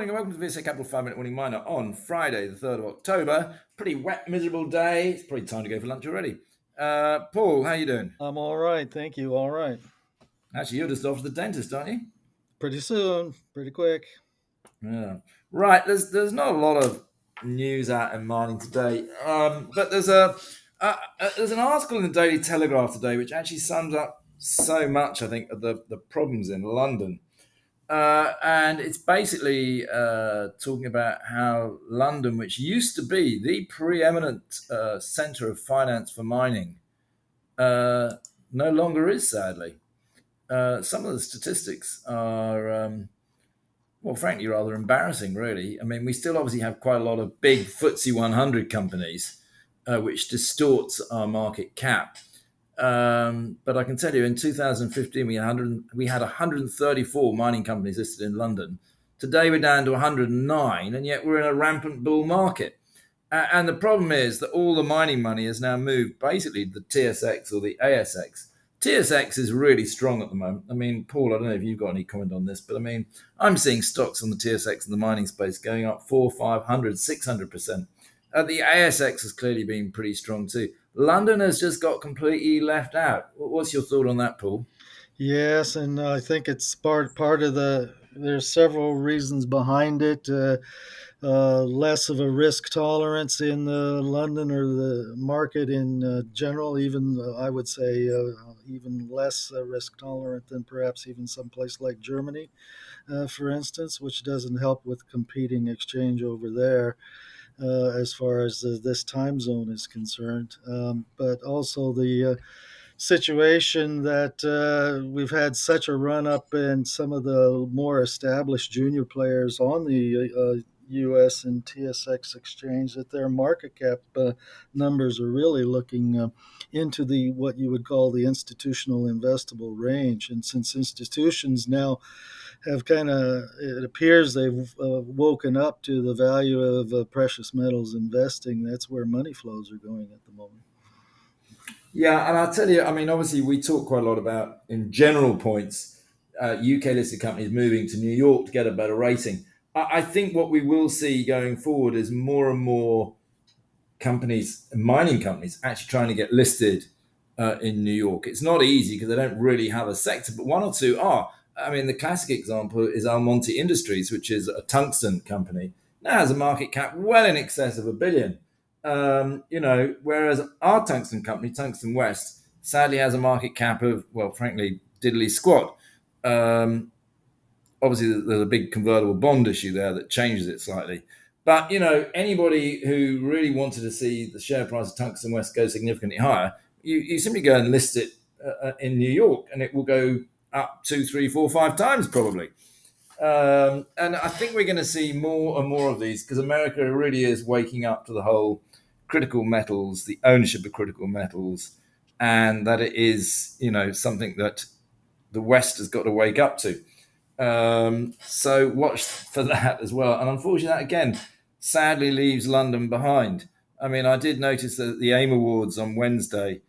morning and welcome to the VSA Capital 5 Minute Morning Miner on Friday, the 3rd of October. Pretty wet, miserable day. It's probably time to go for lunch already. Paul, how you doing? I'm all right, thank you. All right. Actually, you're just off to the dentist, aren't you? Pretty soon, pretty quick. Yeah. Right, there's not a lot of news out in mining today, but there's an article in the Daily Telegraph today which actually sums up so much, I think, of the problems in London. And it's basically talking about how London, which used to be the preeminent centre of finance for mining, uh, no longer is, sadly. Some of the statistics are, well, frankly, rather embarrassing, really. I mean, we still obviously have quite a lot of big FTSE 100 companies, which distorts our market cap. But I can tell you, in 2015, we had 134 mining companies listed in London. Today, we're down to 109, and yet we're in a rampant bull market. And the problem is that all the mining money has now moved basically to the TSX or the ASX. TSX is really strong at the moment. I mean, Paul, I don't know if you've got any comment on this, but I mean, I'm seeing stocks on the TSX in the mining space going up 400, 500, 600%. The ASX has clearly been pretty strong too. London has just got completely left out. What's your thought on that, Paul? Yes, and I think it's part of the. There's several reasons behind it. Less of a risk tolerance in London or the market in general. Even I would say even less risk tolerant than perhaps even some place like Germany, for instance, which doesn't help with competing exchange over there. As far as this time zone is concerned, but also the situation that we've had such a run up in some of the more established junior players on the US and TSX exchange that their market cap numbers are really looking into the what you would call the institutional investable range. And since institutions now have kind of, it appears they've woken up to the value of precious metals investing, that's where money flows are going at the moment. Yeah, and I'll tell you, I mean, obviously, we talk quite a lot about, in general points, UK listed companies moving to New York to get a better rating. I think what we will see going forward is more and more companies, mining companies, actually trying to get listed in New York. It's not easy because they don't really have a sector, but one or two are. I mean, the classic example is Almonte Industries, which is a tungsten company. Now has a market cap well in excess of 1 billion. Whereas our tungsten company, Tungsten West, sadly has a market cap of, well, frankly, diddly squat. Um, Obviously, there's a big convertible bond issue there that changes it slightly. But anybody who really wanted to see the share price of Tungsten West go significantly higher, you simply go and list it in New York, and it will go up two, three, four, 5 times probably. And I think we're going to see more and more of these because America really is waking up to the whole critical metals, the ownership of critical metals, and that it is, something that the West has got to wake up to. So watch for that as well. And unfortunately, that again sadly leaves London behind. I mean, I did notice that the AIM Awards on Wednesday,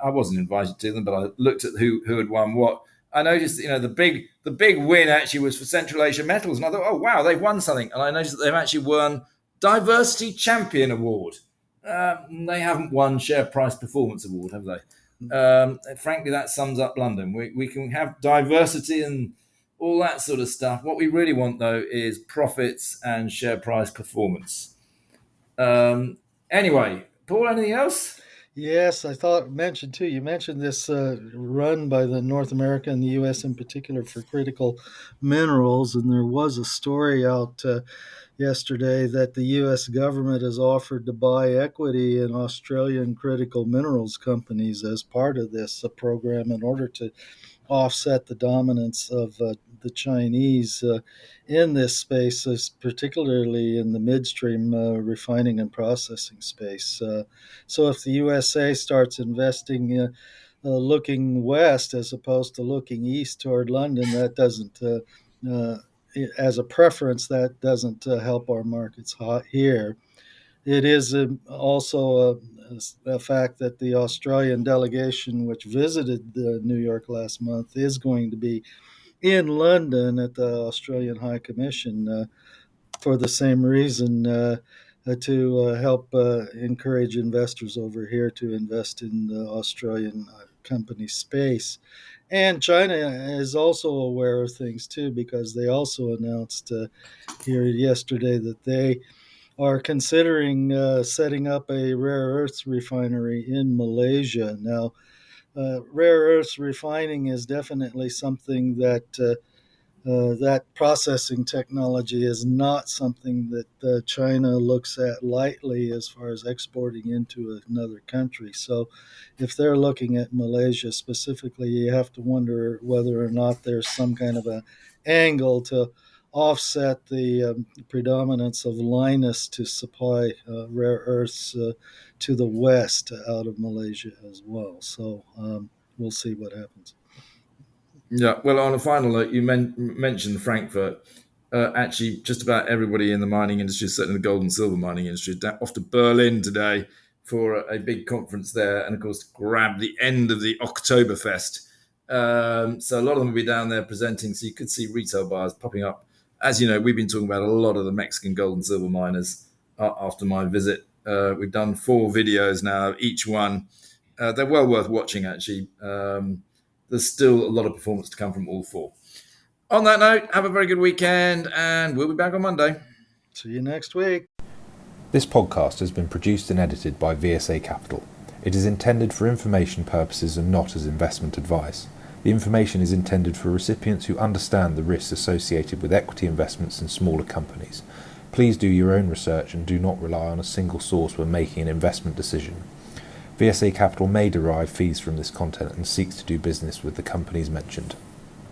I wasn't invited to them, but I looked at who had won what. I noticed, the big win actually was for Central Asia Metals, and I thought, oh wow, they've won something. And I noticed that they've actually won Diversity Champion Award. They haven't won Share Price Performance Award, have they? Frankly, that sums up London. We can have diversity and all that sort of stuff. What we really want, though, is profits and share price performance. Anyway, Paul, anything else? Yes, I thought mentioned too. You mentioned this run by the North America and the U.S. in particular for critical minerals, and there was a story out yesterday that the U.S. government has offered to buy equity in Australian critical minerals companies as part of this program in order to offset the dominance of the Chinese in this space, particularly in the midstream refining and processing space. So if the USA starts investing looking west as opposed to looking east toward London, that doesn't, as a preference, that doesn't help our markets here. It is also a fact that the Australian delegation, which visited New York last month, is going to be in London at the Australian High Commission for the same reason, to help encourage investors over here to invest in the Australian company space. And China is also aware of things too, because they also announced here yesterday that they are considering setting up a rare earths refinery in Malaysia. Now, rare earths refining is definitely something that processing technology is not something that China looks at lightly as far as exporting into another country. So, if they're looking at Malaysia specifically, you have to wonder whether or not there's some kind of an angle to offset the predominance of Linus to supply rare earths to the west out of Malaysia as well. So, we'll see what happens. Yeah, well, on a final note, you mentioned Frankfurt. Actually, just about everybody in the mining industry, certainly the gold and silver mining industry, is off to Berlin today for a big conference there, and of course, grab the end of the Oktoberfest. So a lot of them will be down there presenting. So you could see retail bars popping up. As you know, we've been talking about a lot of the Mexican gold and silver miners after my visit. We've done 4 videos now, each one. They're well worth watching, actually. There's still a lot of performance to come from all 4. On that note, have a very good weekend, and we'll be back on Monday. See you next week. This podcast has been produced and edited by VSA Capital. It is intended for information purposes and not as investment advice. The information is intended for recipients who understand the risks associated with equity investments in smaller companies. Please do your own research and do not rely on a single source when making an investment decision. VSA Capital may derive fees from this content and seeks to do business with the companies mentioned.